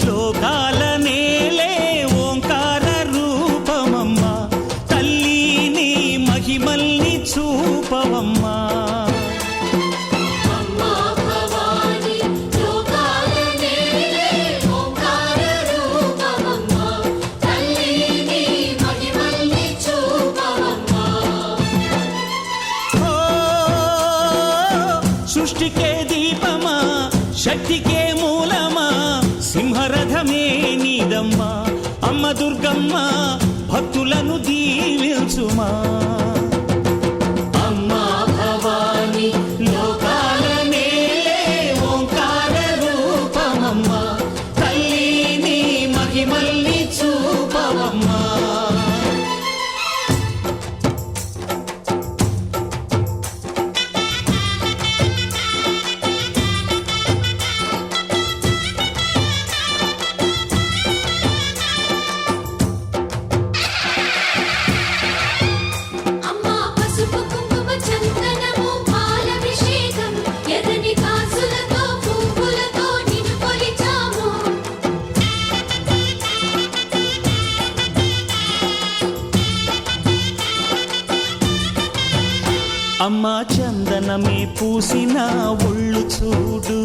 లోకాల నేలే ఓంకార రూపమమ్మా తల్లి నీ మహిమల్ని చూపవమ్మా సృష్టికే దీపమా శక్తికే మూలమా సింహరథమే నీదమ్మా అమ్మ దుర్గమ్మ భక్తులను దీవించుమా అమ్మా భవాని లోకాల నేలే ఓంకార రూపమమ్మా తల్లి నీ మహిమల్ని చూపవమ్మా అమ్మా చందనమే పూసిన ఒళ్ళు చూడు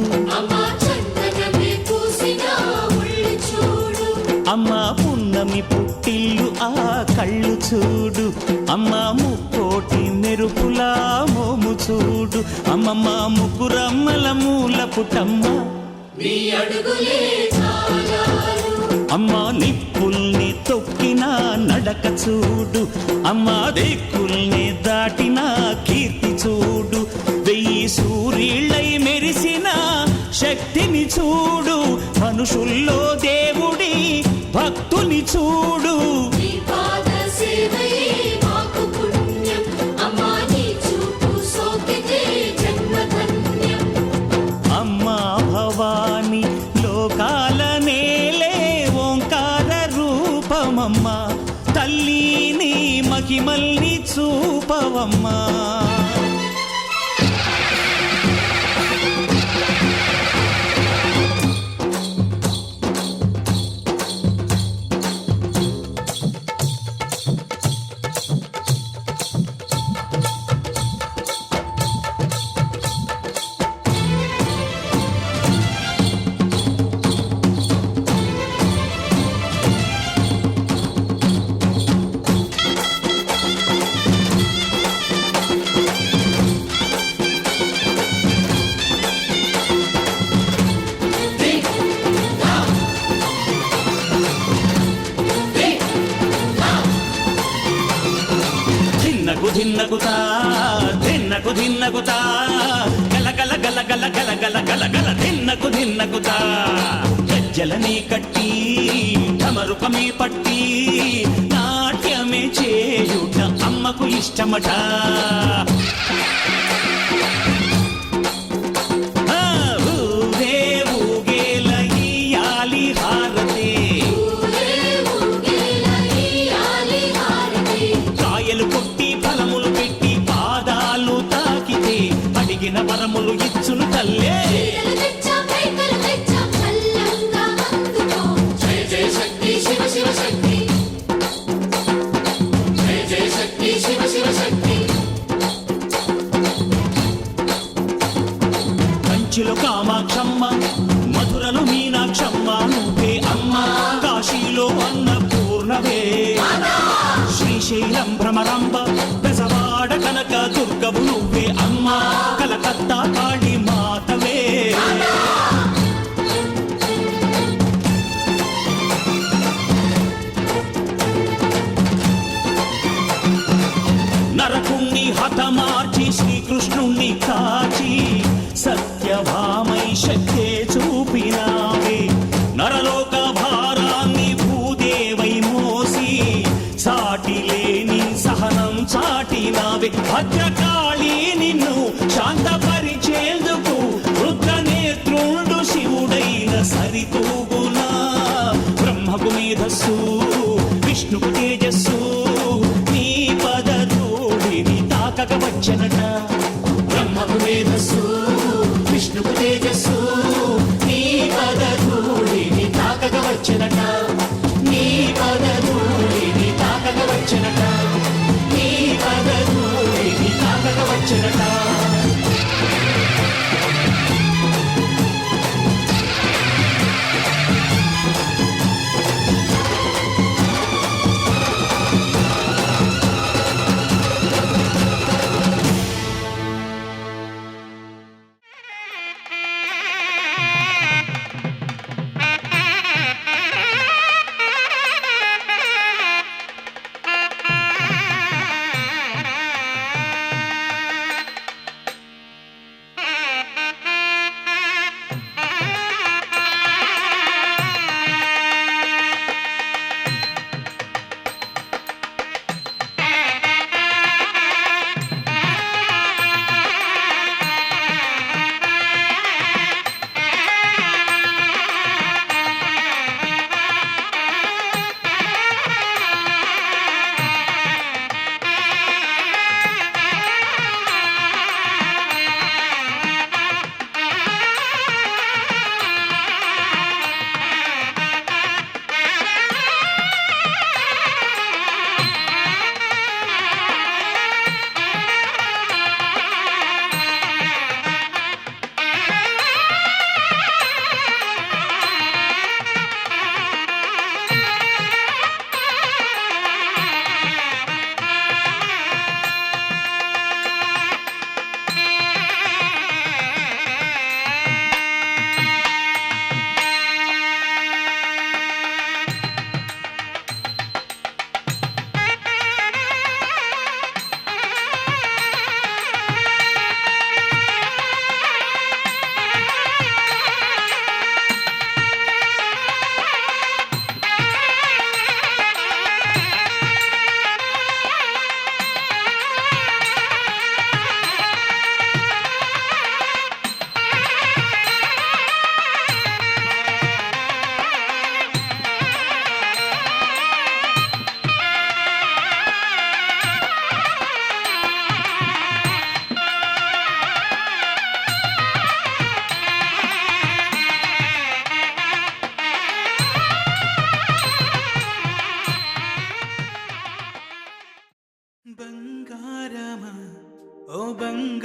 అమ్మా పున్నమి పుట్టిల్లు ఆ కళ్ళు చూడు అమ్మా ముక్కోటి మెరుపులా మోము చూడు అమ్మమ్మ ముగ్గురమ్మల మూల పుట్టమ్మ అమ్మా నిప్పుల్ని తొక్కిన నడక చూడు అమ్మా దిక్కుల్ని దాటిన కీర్తి చూడు 1000 సూర్యుళ్ళై మెరిసిన శక్తిని చూడు మనుషుల్లో దేవుడి భక్తుని చూడు అమ్మా భవాని లోకాల నేలే ఓంకార రూపమమ్మా తల్లి నీ మహిమల్ని చూపవమ్మా ధిన్నకుతా ధిన్నకు ధిన్నకుతా గల గల గల గల గల గల గల గల ధిన్నకుతా గజ్జలనే కట్టి ఢమరుకమే పట్టి నాట్యమే చేయుట అమ్మకు ఇష్టమట వరములు ఇచ్చును తల్లే జయ జయ శక్తి శివ శివ శక్తి జయ జయ శక్తి శివ శివ శక్తి కంచిలో కామాక్షమ్మ మధురలో మీనాక్షమ్మ నువ్వే అమ్మ కాశీలో అన్నపూర్ణవే శ్రీశైలం భ్రమరాంబ బెజవాడ కనక దుర్గవు నువ్వే అమ్మ కలకత్తా కాళీ మాతవే నరకుణ్ణి హతమార్చి శ్రీకృష్ణుణ్ణి కాచి సత్యభామై శక్తే చూపినావే నరలోక భారాన్ని భూదేవై మోసి సాటి లేని సహనం చాటినావే భద్రకాళి నిన్ను శాంతపరిచేందుకు రుద్రనేత్రుండు శివుడైన సరితూగునా బ్రహ్మకు మేధస్సు విష్ణుకు తేజస్సు నీ పదధూళిని తాకక వచ్చనట బ్రహ్మకు మేధస్సు విష్ణుకు తేజస్సు నీ పదధూళిని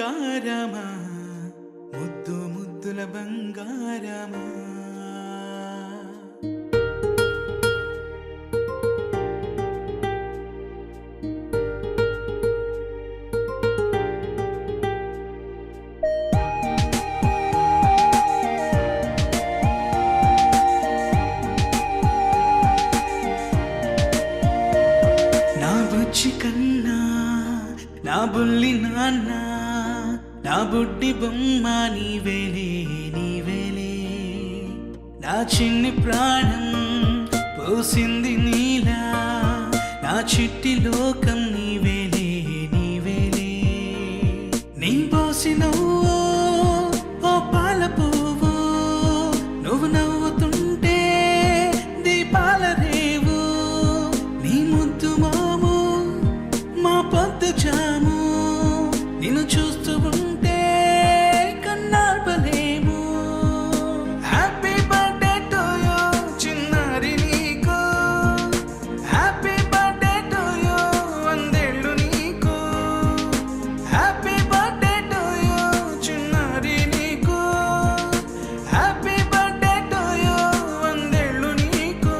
శృంగారమా ముద్దు ముద్దుల బంగారమా కన్నా నా బుల్లి నాన్న నా బుడ్డి బొమ్మ నీవేలే నీవేలే నా చిన్ని ప్రాణం పోసింది నీలా నా చిట్టి లోకం నీవేలే నీవేలే నీ పోసినవో ఓ పాల పువ్వు నువ్వు నవ్వుతుంటే దీపాల రేవు నీ ముద్దు పొద్దు జాము నిన్ను చూస్తూ ఉంటే కన్నార్పలేము హ్యాపీ బర్త్డే టు యూ చిన్నారి నీకు హ్యాపీ బర్త్డే టు యూ వందేళ్ళు నీకు హ్యాపీ బర్త్డే టు యూ చిన్నారి నీకు హ్యాపీ బర్త్డే టు యూ వందేళ్ళు నీకు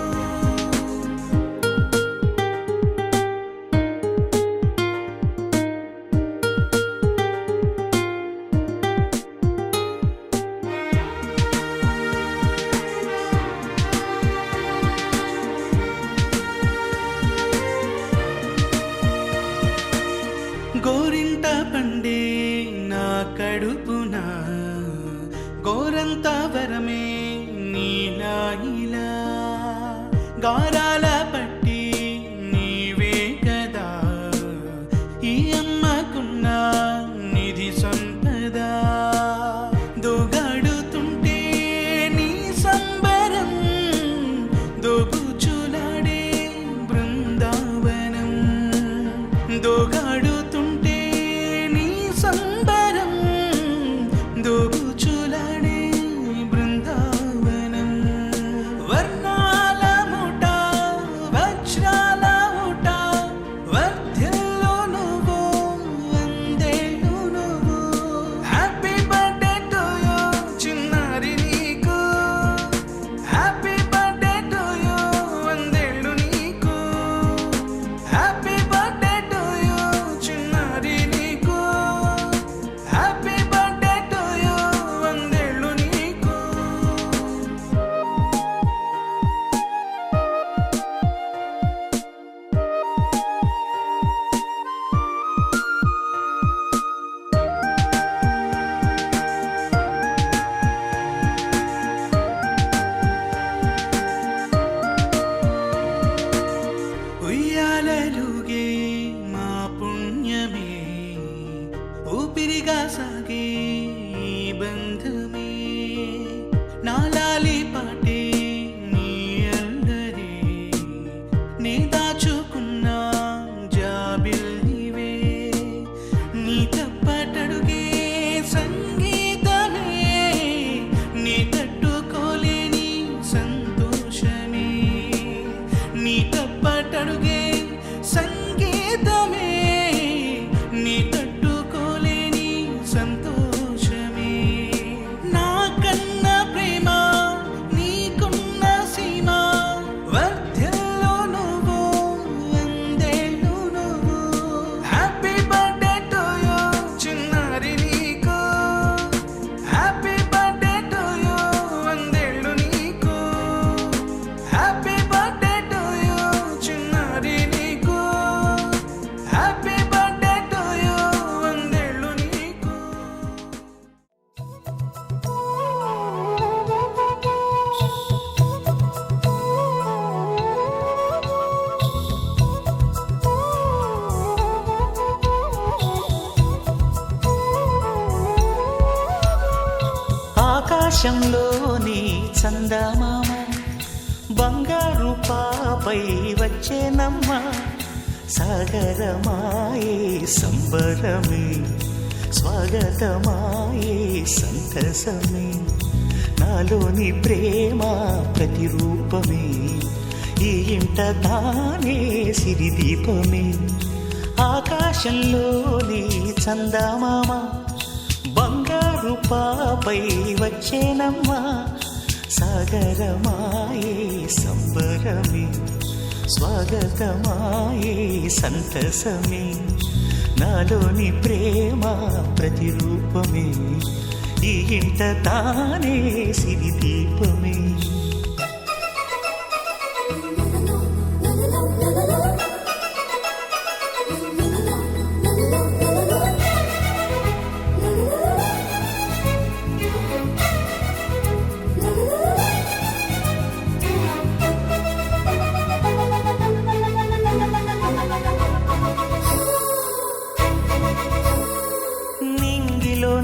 గోరింట పండే నా కడుపున గోరంత వరమే నీలా ఇలా గారాల పట్టి నీవే కదా ఈ అమ్మకున్న నిధి సంపద దోగాడుతుంటే నీ సంబరం దోబుచులాడే బృందావనం దోగాడుతుంటే నీ సంబరం దోబుచులాడే బృందావనం వర్ణాల ముఠ వజ్రాల ముఠ వర్ధిల్లు నువ్వు వందేళ్ళు నువ్వు హ్యాపీ బర్త్డే టు యూ చిన్నారి నీకు హ్యాపీ బర్త్డే టు యూ వందేళ్ళు నీకు హ్యాపీ బర్త్డే టు యూ చిన్నారి నీకు హ్యాపీ బర్త్డే టు యూ వందేళ్ళు నీకు ఉయ్యాలలుగే మా పుణ్యమే ఊపిరిగా సాగే ఈ బంధమే నాలాలి పాటే నీ అల్లరే నే దాచుకున్న జాబిల్లివే నీ తప్పటడుగే సంగీతమే నీ తట్టుకోలేని సంతోషమే నీ తప్పటడుగే సంగీతమే నీ తట్టుకోలేని సంతోషమే నా కన్న ప్రేమ నీకున్న సీమ వర్ధిల్లు నువ్వు వందేళ్ళు నువ్వు హ్యాపీ బర్త్డే టు యూ చిన్నారి నీకు హ్యాపీ బర్త్డే టు యూ వందేళ్ళు నీకు హ్యాపీ బర్త్డే టు యూ చిన్నారి నీకు హ్యాపీ బర్త్డే టు యూ వందేళ్ళు నీకు ఆకాశంలోని చందమామ బంగారు పాపై వచ్చేనమ్మ సాగరమాయే సంబరమే స్వాగతమాయే సంతసమే నాలోని ప్రేమ ప్రతిరూపమే ఈ ఇంట తానే సిరిదీపమే ఆకాశంలోని చందమామ పాపై వచ్చేనమ్మా సాగరమాయే సంబరమే స్వాగతమాయే సంతసమే నాలోని ప్రేమ ప్రతిరూపమే ఈ ఇంట తానే సిరి దీపమే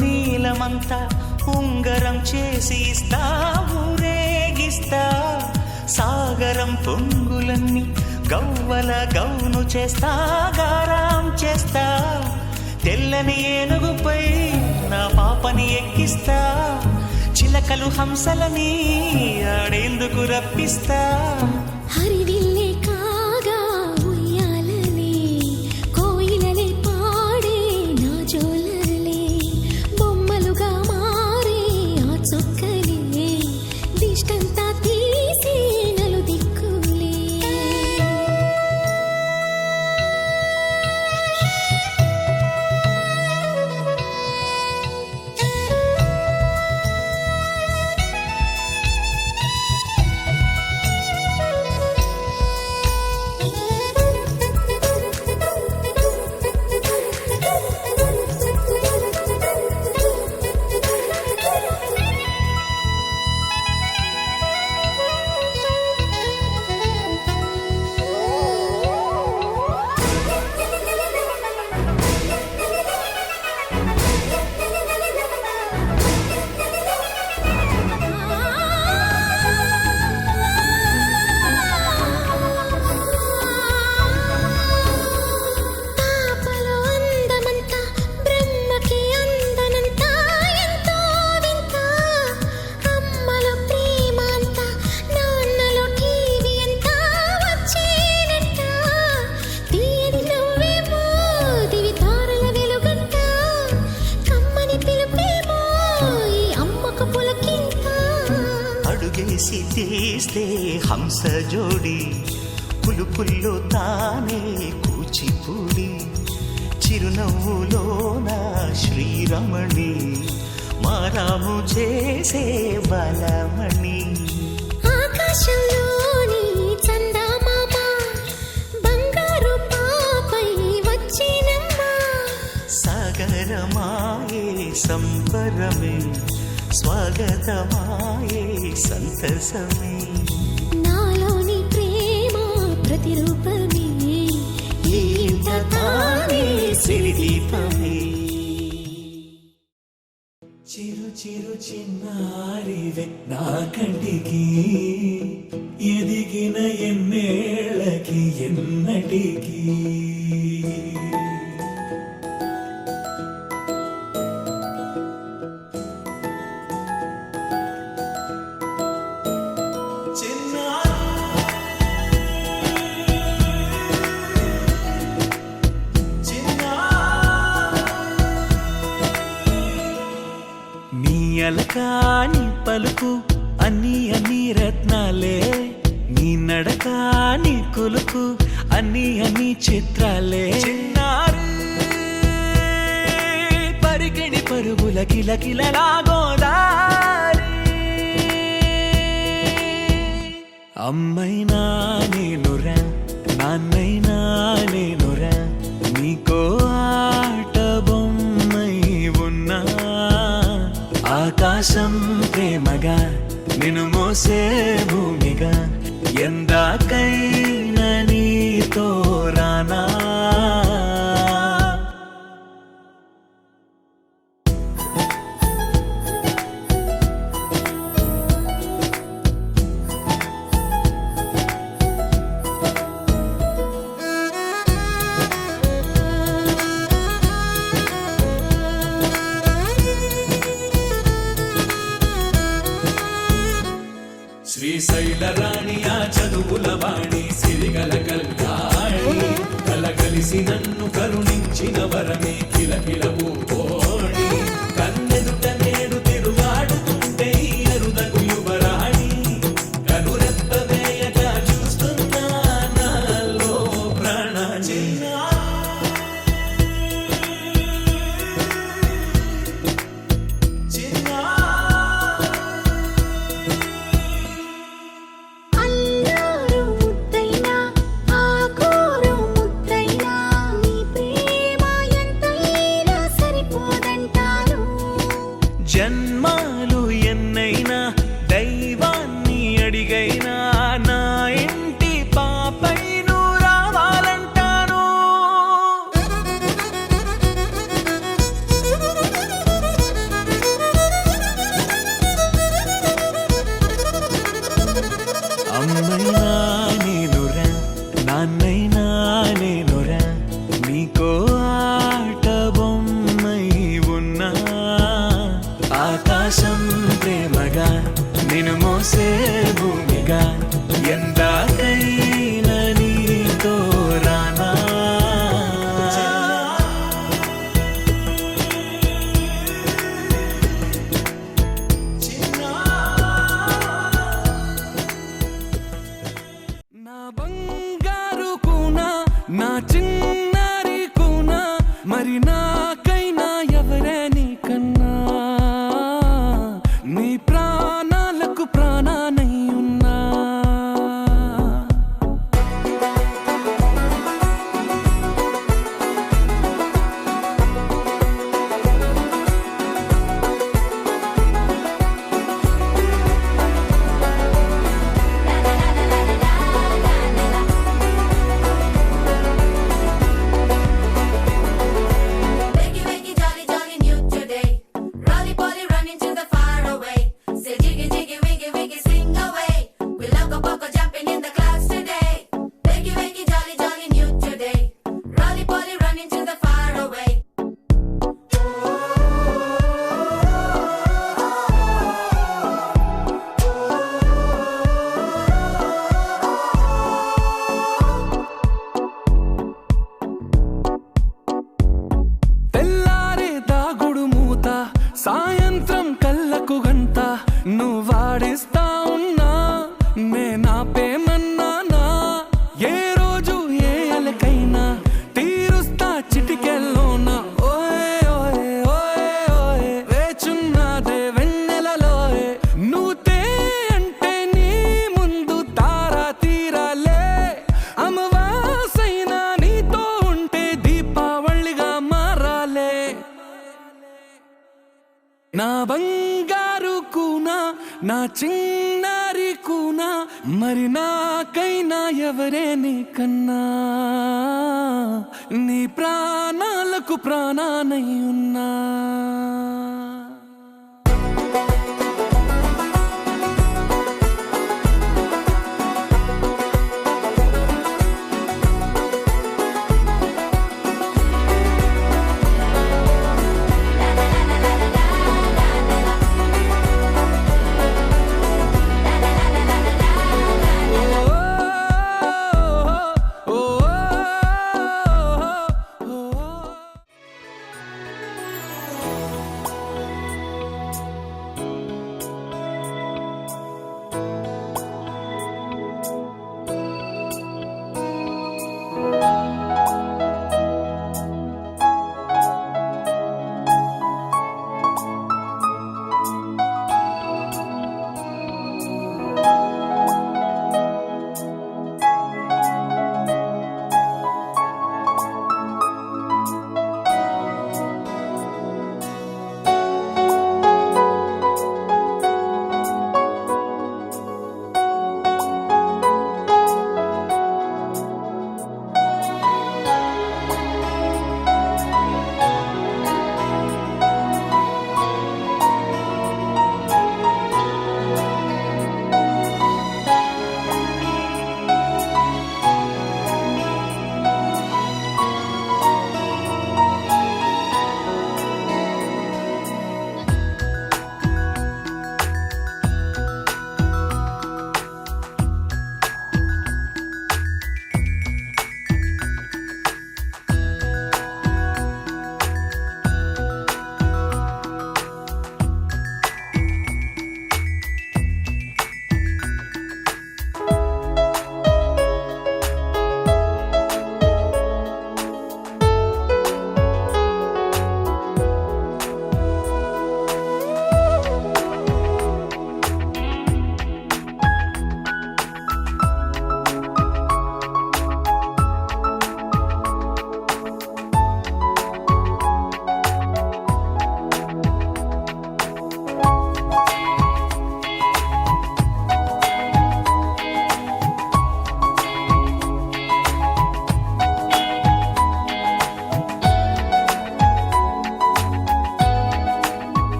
నీలమంతా ఉంగరం చేసి ఇస్తా ఊరేగిస్తా సాగరం పొంగులన్నీ గవ్వల గౌను చేస్తా గారాం చేస్తా తెల్లని ఏనుగుపై నా పాపని ఎక్కిస్తా చిలకలు హంసలని ఆడేందుకు రప్పిస్తా హరివిల్లే కాగా ఉయ్యాలలే కోయిలలే పాడే నా జోలలే బొమ్మలుగా మారే ఆ చొక్కలే దిష్టంతా తీసి నలు దిక్కులే అడుగేసి తీస్తే హంస జోడి పులుపుల్లో తానే కూచిపూడి చిరునవ్వులోన శ్రీరమణి మారాము చేసే బలమణి ఆకాశంలోని చందమామ బంగారు పాపై వచ్చినమ్మా సాగరమాయే సంబరమే స్వాగతమాయే సంతసమే నాలోని ప్రేమ ప్రతిరూపమే ఈ ఇంట తానే సిరి దీపమే చిరు చిరు చిన్నారివే నా కంటికి ఎదిగిన ఎన్నేళ్ళకి ఎన్నటికి అలకాని పలుకు అన్ని అన్ని రత్నాలే నీ నడకాని కొలుకు అన్ని అన్ని చిత్రాలే చిన్నారు పరికిణి పరుగుల కిలకిలలాగోదారి అమ్మైనా నేనురా నాన్నైనా నేనురా నీకో ఆట బొమ్మై ఉన్నా ఆకాశం ప్రేమగా నిన్ను మోసే భూమిగా ఎందాకైనా నీతో రానా శ్రీశైల రాణియా చదువుల వాణి సిరిగల కల్యాణి కలగలిసి నన్ను కరుణించిన వరమే కిలకిల ఊపోణి కన్నెదుట నేడు అమ్మైనా నేనురా నాన్నైనా నేనురా నీకో ఆట బొమ్మై ఉన్నా ఆకాశం ప్రేమగా నిన్ను మోసే భూమిగా ఎందాకైనా నీతో రానా నా బంగారు కూనా నా చిన్నారి కూనా మరి నాకైనా ఎవరే నీకన్నా నీ ప్రాణాలకు ప్రాణానై ఉన్నా Wakey, wakey, jolly, jolly, new today. Rolly poly, running to the far away. Say jiggy, jiggy, wiggy, wiggy, sing away. We loco poco jumping in the clouds today. Wakey, wakey, jolly, jolly, new today. Rolly poly, running to the far away. తెల్లారే దాగుడు మూత సాయంత్రం కళ్ళకు గంట నువ్వాడిస్తా ఉన్నా నేనాపేమన్నానా ఏ రోజు ఏ అలకైనా తీరుస్తా చిటికెల్లోనా ఓయే ఓయే ఓయే ఓయే వేచున్నదే వెన్నెలలోయే నువ్వుతే అంటే నీ ముందు తారా తీరాలే అమవాసైనా నీతో ఉంటే దీపావళిగా మారాలే నా బంగారు కూనా నా చిన్నారి కూనా మరి నాకైనా ఎవరే నీకన్నా నీ ప్రాణాలకు ప్రాణానై ఉన్నా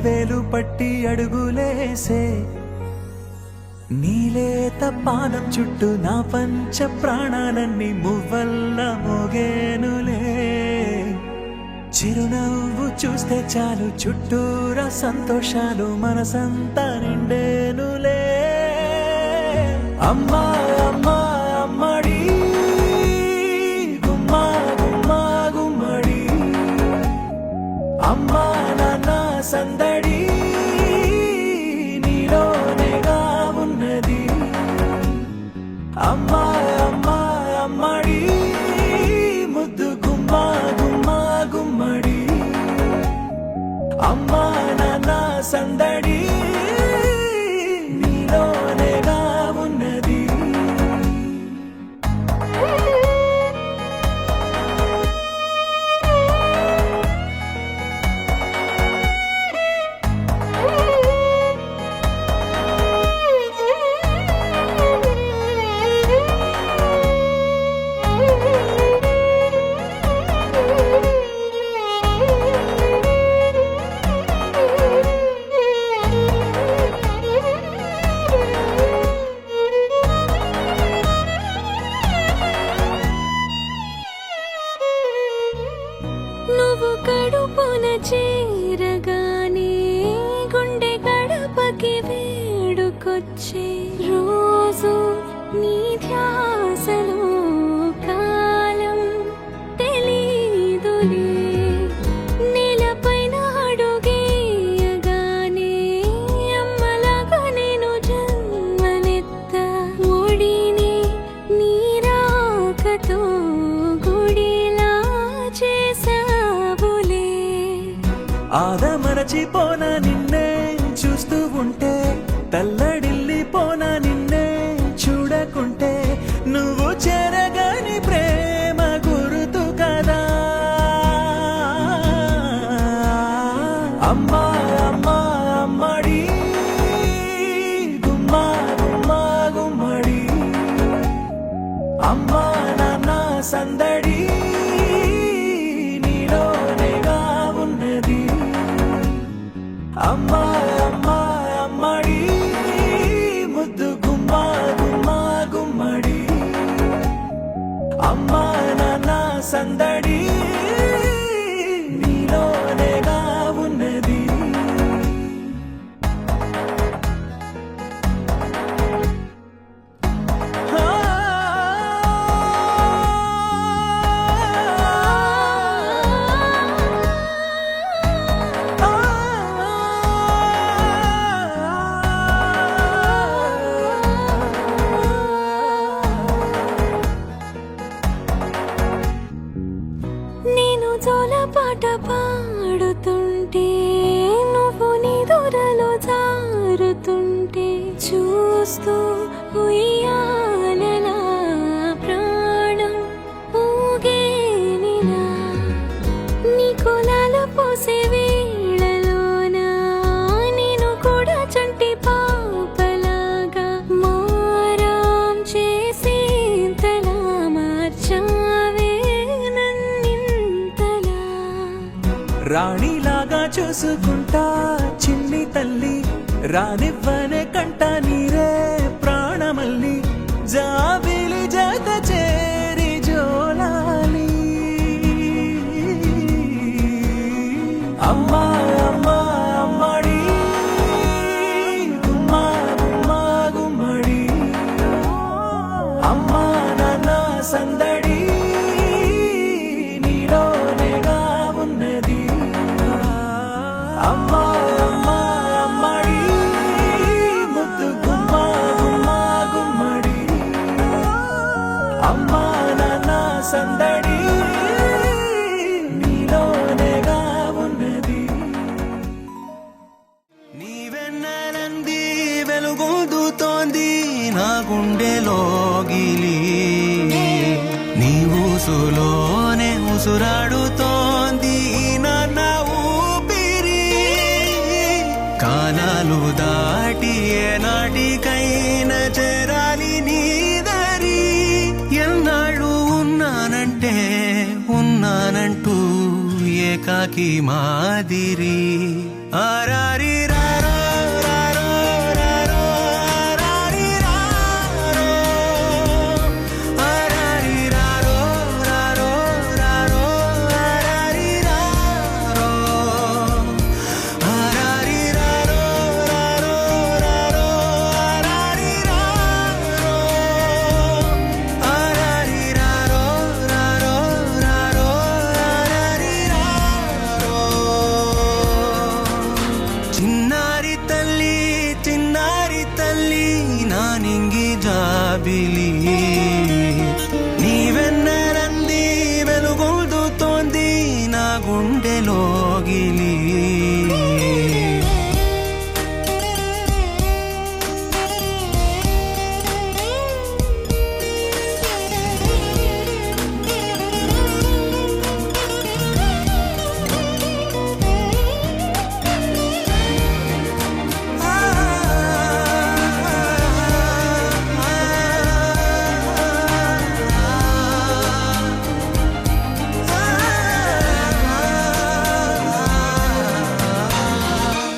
వేలు పట్టి అడుగులేసే నీలేత పాదం చుట్టూ నా పంచ ప్రాణాలన్నీ మువ్వల్ల మోగేనులే చిరునవ్వు చూస్తే చాలు చుట్టూరా సంతోషాలు మనసంతా నిండేనులే అమ్మా అమ్మా అమ్మడి గుమ్మా గుమ్మా గుమ్మడి అమ్మా నాన్న సందడి నీలోనేగా ఉన్నది అమ్మా అమ్మా అమ్మడి ముద్దు గుమ్మా గుమ్మా గుమ్మడి అమ్మా నాన్న సందడి నీలోనేగా ఉన్నది నువ్వు కడుపున చేరగానే గుండె గడపకి వేడుకొచ్చే రోజు నీ ధ్యాసలో కాలం తెలీదులే నేలపైన అడుగేయగానే అమ్మలాగా నేను జన్మనెత్త ఒడిని నీ రాకతో గుడిలా చేసావులే ఆదమరచిపోన నిన్నే చూస్తూ ఉంటే తల్లడిల్లిపోన నిన్నే చూడకుంటే నువ్వు చెరగని ప్రేమ గురుతు కదా అమ్మా అమ్మా అమ్మడి గుమ్మా గుమ్మా గుమ్మడి అమ్మా నాన్న సందడి నీలోనేగా ఉన్నది అమ్మా అమ్మా అమ్మడి ముద్దు గుమ్మా గుమ్మా గుమ్మడి అమ్మా నాన్న సందడి నీలోనేగా ఉన్నది నేను జోలపాట పాడుతుంటే నువ్వు నీ దూరలో జారుతుంటే చూస్తూ ఉయ్యాలలా ప్రాణం ఊగేనిలా నీ కులాల పోసే వేళలోన నేను కూడా చంటి పాపలాగా మారాం చేసేంతలా మార్చావే నన్నింతలా రాణిలాగా చూసుకుంటా చిన్ని తల్లి రానివ్వనే కంట నీరే ప్రాణమల్లి జాబిలి జత చేరి జోలాలి అమ్మా అమ్మా అమ్మడి గుమ్మా గుమ్మా గుమ్మడి అమ్మా నాన్న సందడి నీలోనేగా ఉన్నది అమ్మా అమ్మా అమ్మడి ముద్దు గుమ్మా గుమ్మా గుమ్మడి అమ్మా నాన్న సందడి నీలోనేగా ఉన్నది నీవెన్నెలంది వెలుగొందుతోంది నా గుండెలోగిలి నీ ఊసులోనే ఉసురాడుతోంది నా ఊపిరి కాలాలు దాటి ఏనాటికైనా చేరాలి నీ దరి ఎన్నాళ్ళు ఉన్నానంటే ఉన్నానంటూ ఏక ఏకాకి మాదిరి ఆరారి రారో రారో రారో ఆరారి రారో ఆరారి రారో రారో రారో ఆరారి రారో ఆరారి రారో రారో రారో ఆరారి రారో ఆరారి రారో రారో రారో ఆరారి రారో చిన్నారి తల్లి నా నింగి జాబిలి నీవెన్నరంది వెలుగొందుతోంది నా గుండెలోగిలి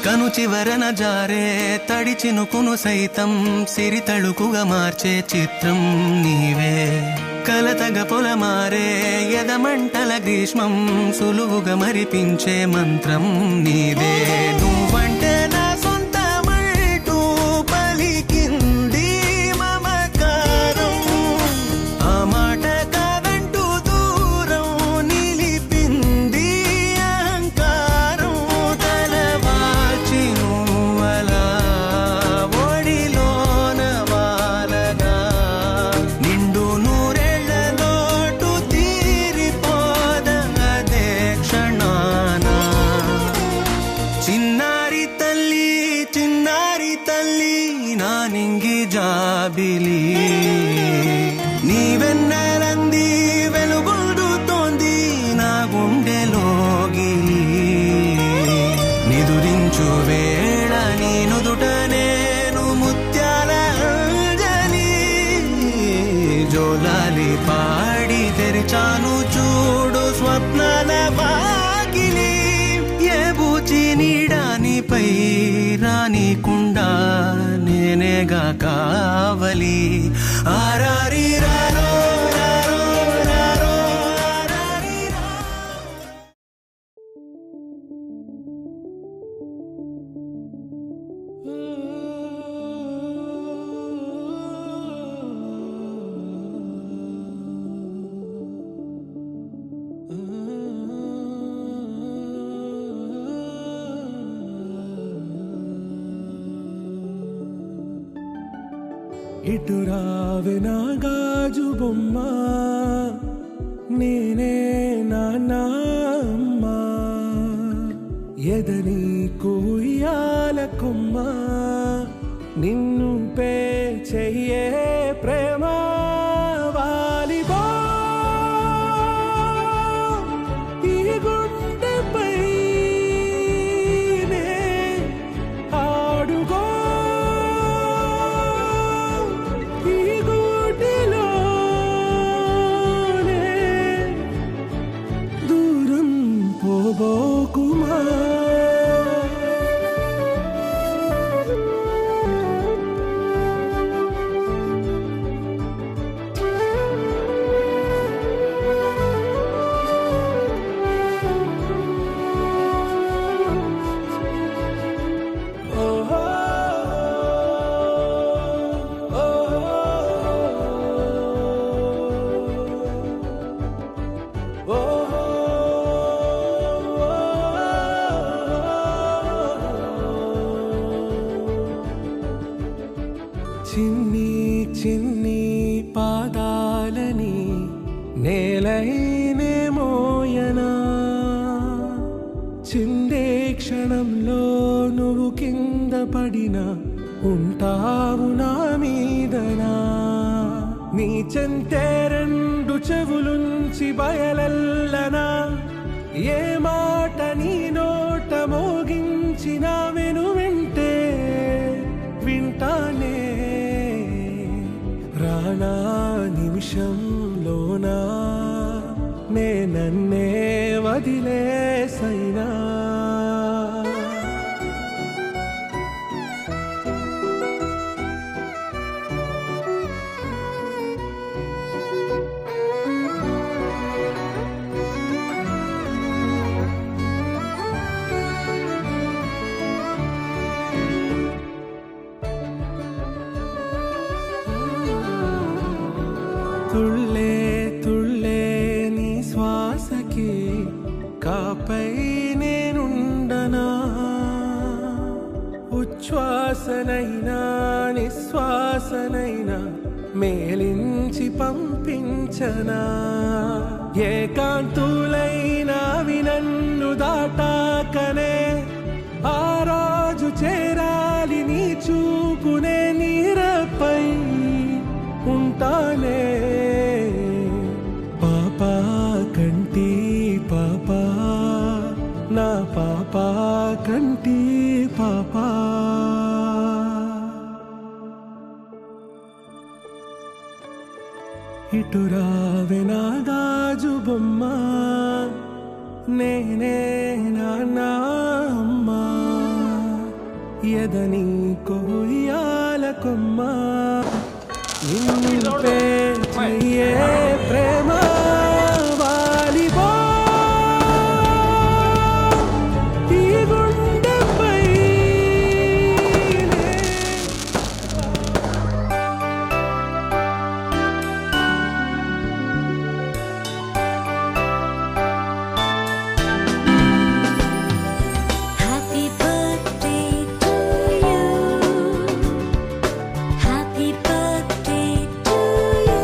కను చివరన జారే తడి చినుకును సైతం సిరి తళుకుగా మార్చే చిత్రం నీవే కలతగ పొలమారే ఎదమంటల గ్రీష్మం సులువుగా మరిపించే మంత్రం నీదే నువ్వంటే నా సొంతమంటూ పలికింది మమకారం ఆ మాట కాదంటూ దూరం నిలిపింది అహంకారం తలవాచి నువ్వలా ఒడిలోన వాలగా నిండు నూరేళ్ల లోటు తీరిపోదదే క్షణాన చిన్నారి తల్లి నా నింగి జాబిలి నీవెన్నరంది వెలుగొందుతోంది నా గుండెలోగిలి నిదురించు వేళ నీ నుదుట నేను ముత్యాల అంజలి జోలాలి పాడి తెరిచాను చూడు స్వప్నాల వాకిలి ఏ బూచి నీడానిపై రానికుండా నేనేగా కావలి ఆరారి రారో రారో రారో ఆరారి ఇటు రావే నా గాజు బొమ్మ నేనే నాన్నమ్మ ఎదని కుయ్యాల కొమ్మ నిన్ను పే చెయ్యే ప్రేమ వాలిబా ఈ గుండెపై నే ఆడుగో ఈ గుడిలోనే దూరం పోబోకుమా చిన్ని చిన్ని పాదాలని నేలైనే మోయనా చిందే క్షణంలో నువ్వు కింద పడినా ఉంటావు నా మీదనా నీ చెంతే రెండు చెవులుంచి బయలెల్లనా ఏ మాట నీ నోట మోగించిన వెను వింటే వింటానే రానా నిమిషంలోనా నే నన్నే వదిలేసా తుళ్ళే తుళ్ళే నీ శ్వాసకి కాపై నేనుండనా ఉచ్ఛ్వాసనైనా నిశ్వాసనైనా మేలించి పంపించనా ఏకాంతులైనా వినన్ను దాటాకనే ఆ రోజు చేరాలి నీ చూపునే నీరపై ఉంటానే పాపా కంటి పాపా నా పాపా కంటి పాపా ఇటు రావే నా గాజు బొమ్మ నేనే నాన్న అమ్మ ఎదని కొయ్యాల కొమ్మ నింపే చెయ్యే ప్రేమ వాలిబో ఈ గుండెపై Happy birthday to you. Happy birthday to you.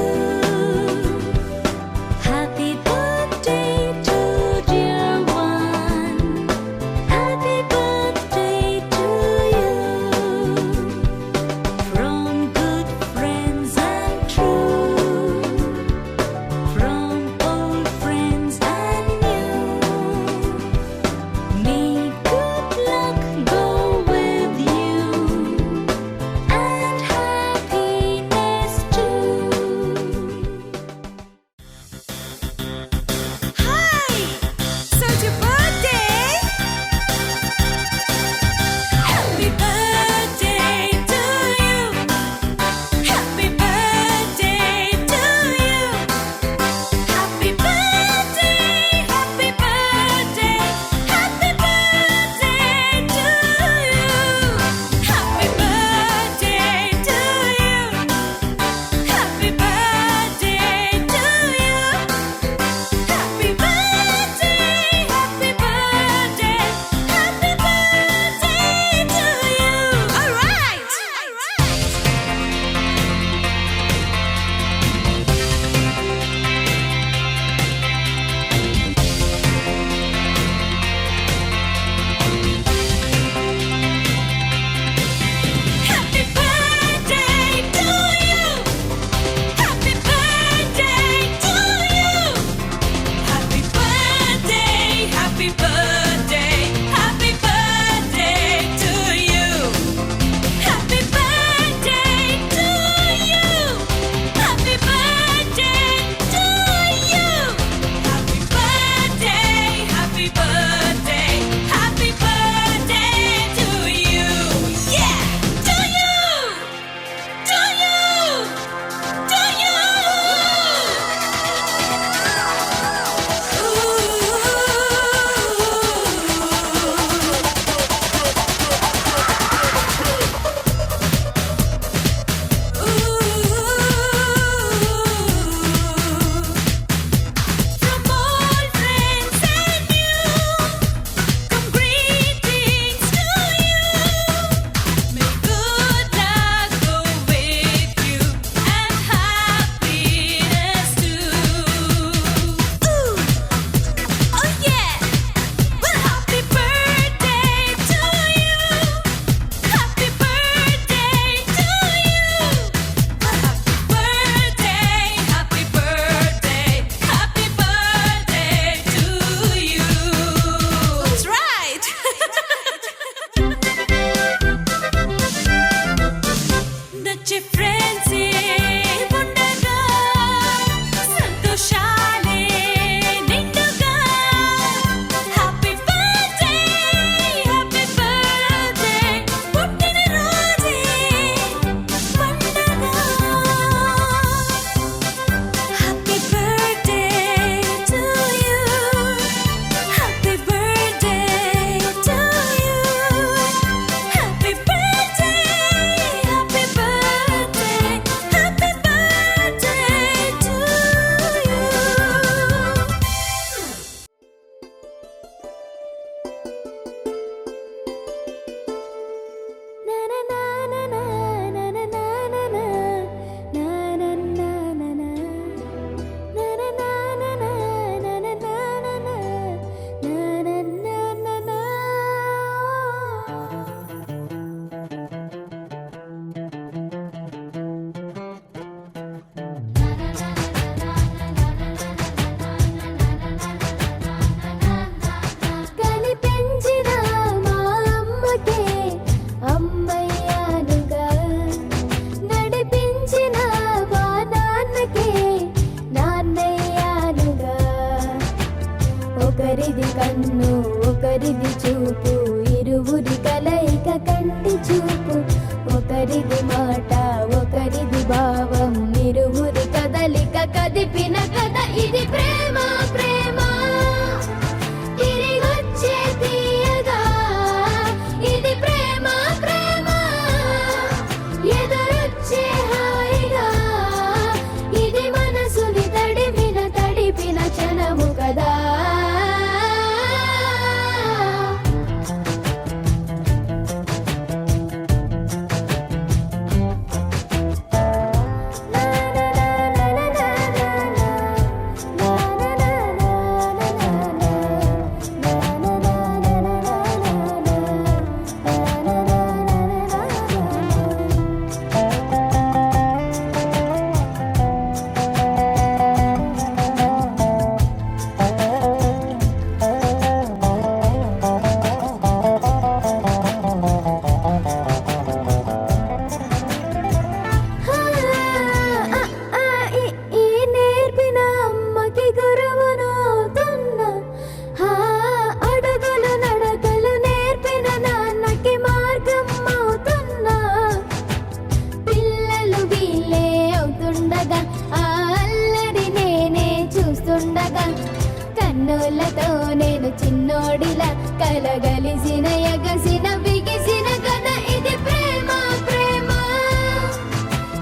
కలగలిసిన ఎగసిన బిగిసిన కథ ఇది ప్రేమ ప్రేమ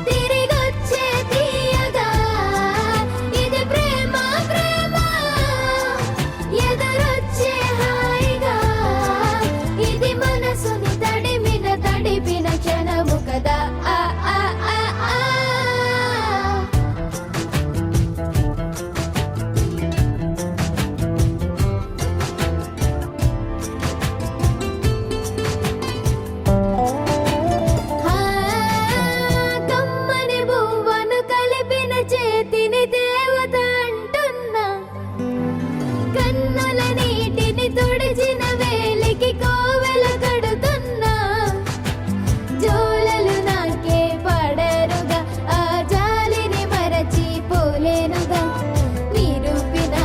తిరిగొచ్చే తీయగా ఇది ప్రేమ ప్రేమ ఎదురొచ్చే హాయిగా ఇది మనసుని తడిపిన క్షణము కదా ఆ ఆ ఆ ఆ కమ్మని బువ్వను కలిపిన చేతిని దేవత అంటున్నా కన్నుల నీటిని తుడిచిన వేలికి కోవెల కడుతున్నా జోలలు నాకే పడరుగా ఆ జాలిని మరచి పోలేనుగా నిరూపిన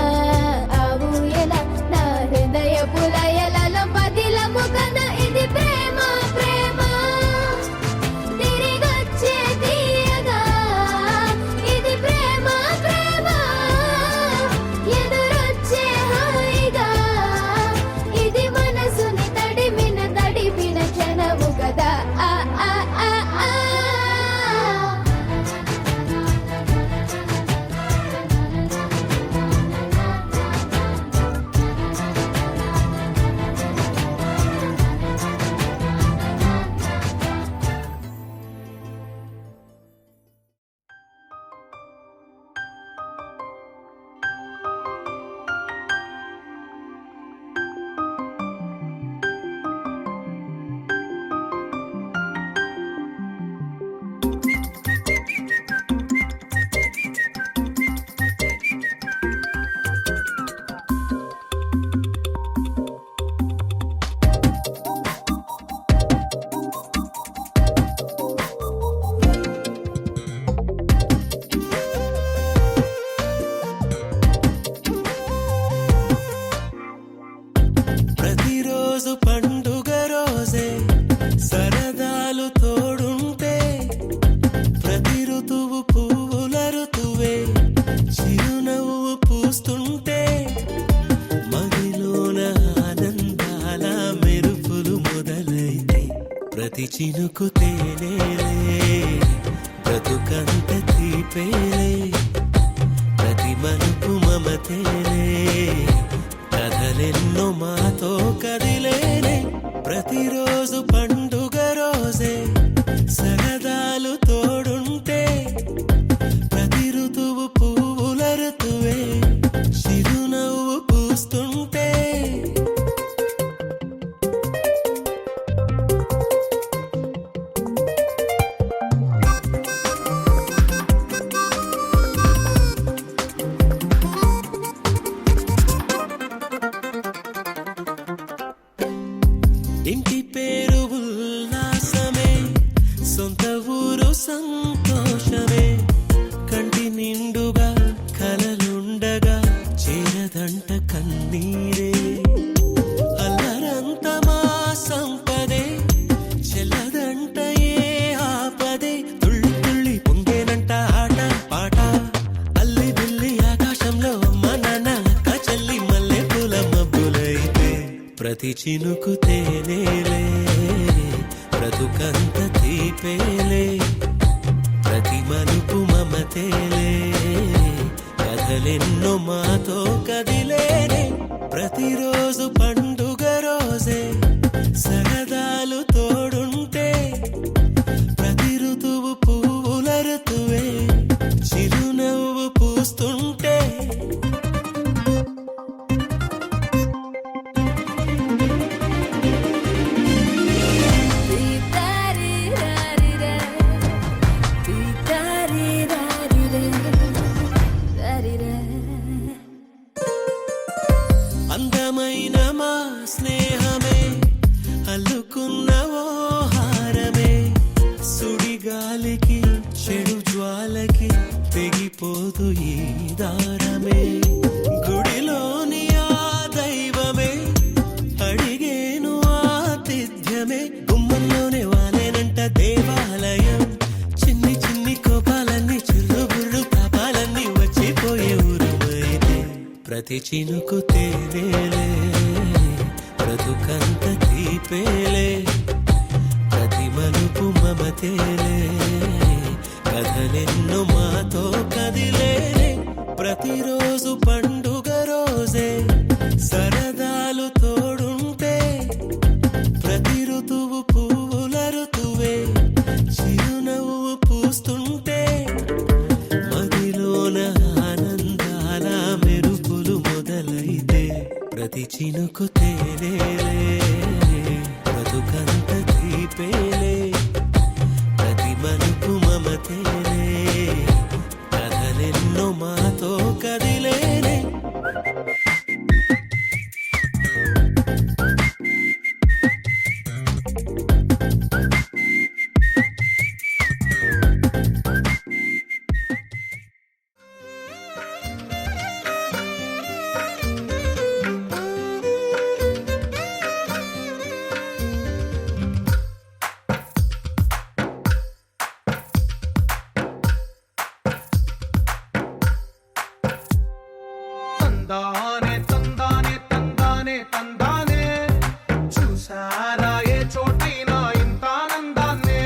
ఆ ఊయల నా హృదయ పులయలలో పదిలము కన ఇది ప్రేమ ప్రేమ తిరిగొచ్చే తీయగా ఇది ప్రేమ ప్రేమ ఎదురొచ్చే హాయిగా ఇది మనసుని తడిపిన క్షణము కదా ఆ ఆ ఆ ఆ ప్రతిరోజు పండుగ రోజే సరదాలు తోడుంటే ప్రతి ఋతువు పువ్వుల ఋతువే చిరునవ్వు పూస్తుంటే మదిలోన ఆనందాల మెరుపులు మొదలైతే ప్రతి చినుకు తేనేలే బ్రతుకంత తీపేలే ప్రతి మలుపు మమతేలే కథలెన్నో మాతో కదిలేనే ప్రతిరోజు పండుగ రోజే సరదాలు తోడుంటే ప్రతి ఋతువు పువ్వుల ఋతువే చిరునవ్వు పూస్తుంటే ఇంటి పేరు ఉల్లాసమే సొంత ఊరు సంతోషమే కంటి నిండుగా కలలుండగా చేరదంట కన్నీరే అల్లరంత మా సంపదే చెల్లదంట ఏ ఆపదే తుళ్ళి తుళ్ళి పొంగేనంట ఆట పాట అల్లి బిల్లి ఆకాశంలో అమ్మ నాన్న అక్క చెల్లి మల్లె పూల మబ్బులైతే ప్రతి చినుకు తేనేలే బ్రతుకంత తీపేలే ప్రతి మలుపు మమతేలే కథలెన్నో మాతో కదిలేనే ప్రతిరోజు పండుగ రోజే సరదాలు తోడుంటే ప్రతి ఋతువు పువ్వుల ఋతువే చిరునవ్వు పూస్తుంటే అందమైన మా స్నేహమే అల్లుకున్న ఓ హారమే సుడిగాలికి చెడు జ్వాలకి తెగిపోదు ఈ దారమే గుడిలోని ఆ దైవమే అడిగేను ఆతిథ్యమే గుమ్మంలోనే వాలేనంట దేవాలయం చిన్ని చిన్ని కోపాలన్నీ చిల్లుబుర్రు పాపాలన్నీ వచ్చిపోయే ఊరుమైతే ప్రతి చినుకు తేనేలే బ్రతుక ఒకటేలే కథలెన్నో మాతో కదిలే ప్రతిరోజు పండుగ రోజే సరదాలు తోడుంటే ప్రతి ఋతువు పువ్వుల ఋతువే చిరునవ్వు పూస్తుంటే మదిలోన ఆనందాల మెరుపులు మొదలైతే ప్రతి చినుకు తేనేలే బతుకంత తీపేలే ప్రతి మలుపు మమతేలే కథలెన్నో మాతో కదిలేనే తందానే తందానే తందానే తందానే చూసారా ఏ చోటైనా ఇంత ఆనందాన్నే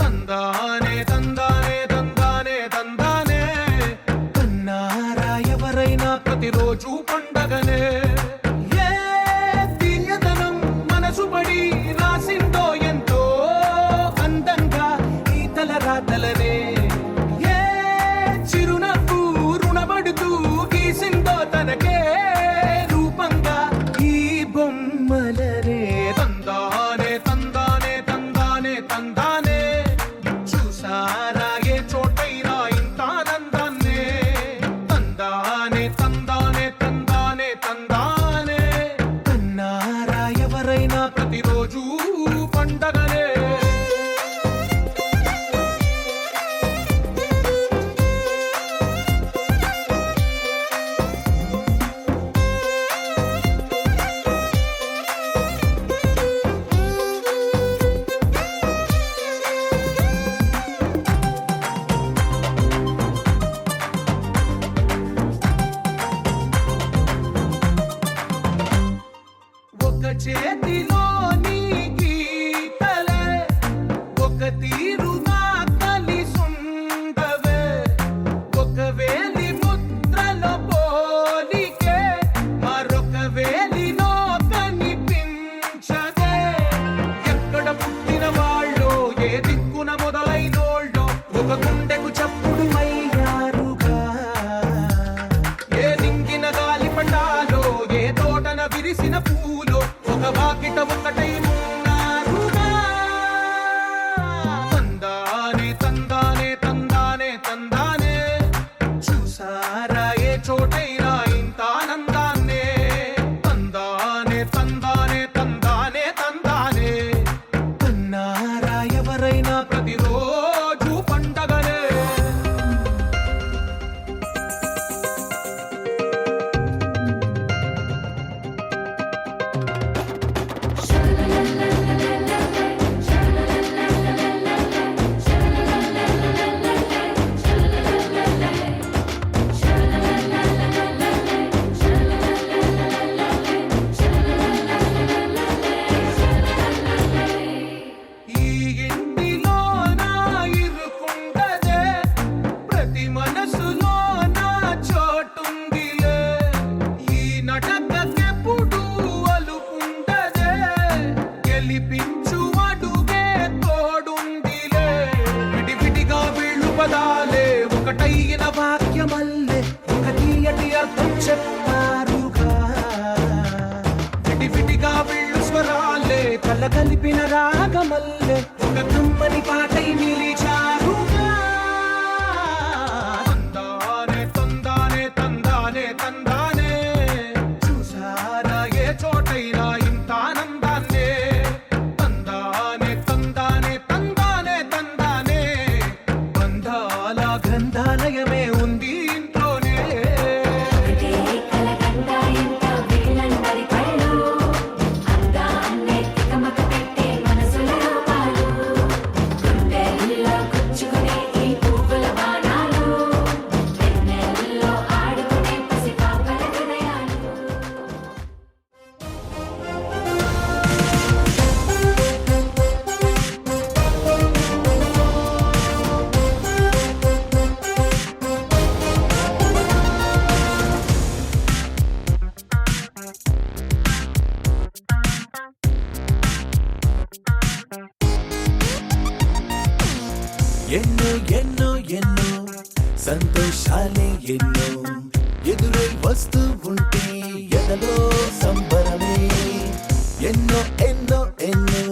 తందానే తందానే తందానే తందానే కన్నారా ఎవరైనా ప్రతిరోజు పండగనే ఏ తీయదనం మనసు పడి రాసిందో ఎంతో అందంగా ఈ తలరాతలనే ఏ చిరునవ్వు రుణపడుతూ గీసిందో తనకే రూపంగా ఈ బొమ్మలనే తందానే తందానే తందానే తందానే చూసారా ఏ చోటైనా ఇంత ఆనందాన్నే తందానే తందానే తందానే తందానే కన్నారా ఎవరైనా ప్రతిరోజు పండగనే ఒక చేతిలో నీ గీతలే ఒక తీరుగా కలిసుండవే ఒక వేలి ముద్రలో పోలికే మరొక వేలిలో కనిపించదే ఎక్కడ పుట్టిన వాళ్ళో ఏ దిక్కున మొదలైనోళ్ళో ఒక గుండెకు చప్పుడు అయ్యారుగా ఏ నింగిన గాలి పండాలో ఏ తోటన విరిసిన పూలో ఒక వాకిట ఒకటై ఉన్నారుగా తందానే తందానే తందానే తందానే చూసారా ఏ చోటైనా ఇంత ఆనందాన్నే తందానే తందానే తందానే తందానే కన్నారా ఎవరైనా ప్రతిరోజు పండగనే ఈ ఇంటిలో నా ఇరుకుండదే ప్రతి మనసులో నా చోటుందిలే ఈ నటకెప్పుడు అలుపుండదే గెలిపించు అడుగే తోడుందిలే విడివిడిగా వీళ్ళు పదాలే ఒకటైన వాక్యమల్లే ఒక తీయటి అర్థం చెప్పారుగా విడివిడిగా వీళ్ళు స్వరాలే కల కలిపిన రాగమల్లే ఒక కమ్మని పాటై నిలిచారుగా తందానే తందానే తందానే తందానే చూసారా ఏ చోటైనా ఇంత ఆనందాన్నే తందానే తందానే తందానే తందానే బంధాల గ్రంథాలయమే ఉంది ఇంట్లోనే కలకండ ఎంత వీళ్ళందరి కళ్ళు అందాన్నే తికమక పెట్టే మనసుల రూపాలు ఎన్నో ఎన్నో ఎన్నో సంతోషాలే ఎన్నో ఎదురై వస్తూ ఉంటే ఎదలో సంబరమే ఎన్నో ఎన్నో ఎన్నో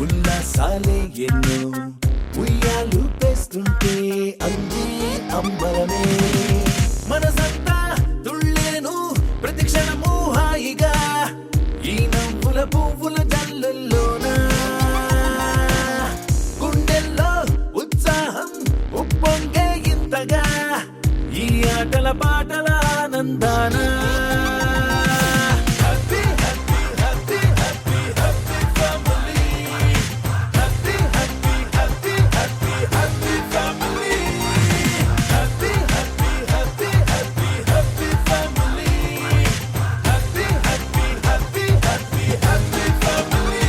ఉల్లాసాలే ఎన్నో ఉయ్యాలు పేస్తుంటే అందే అంబరమే మనసంతా తుళ్ళేను ప్రతి క్షణము హాయిగా ఈ నవ్వుల పువ్వుల జల్లుల్లోనా గుండెల్లో ఉత్సాహం ఉప్పొంగే ఇంతగా ఈ ఆటల పాటల ఆనందాన Happy, happy, happy, happy, happy family. Happy, happy, happy, happy, happy family. Happy, happy, happy, happy, happy family. Happy, happy, happy, happy, happy family.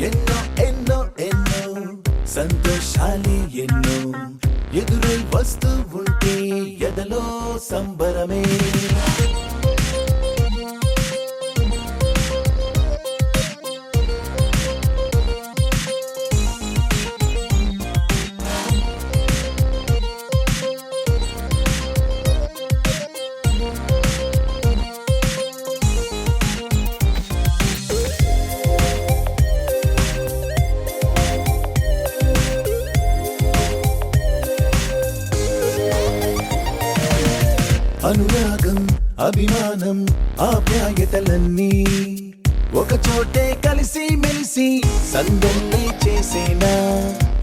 ఎన్నో ఎన్నో ఎన్నో సంతోషాలే ఎన్నో ఎదురై వస్తూ ఉంటే ఎదలో సంబరమే అనురాగం అభిమానం ఆప్యాయతలన్నీ ఒక చోటే కలిసి మెలిసి సందల్లే చేసేనా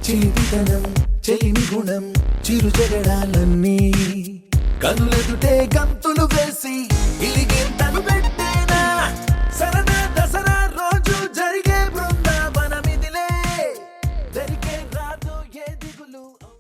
చిలిపితనం చెలిమి గుణం చిరు జగడాలన్నీ కనులెదుటే గంతులు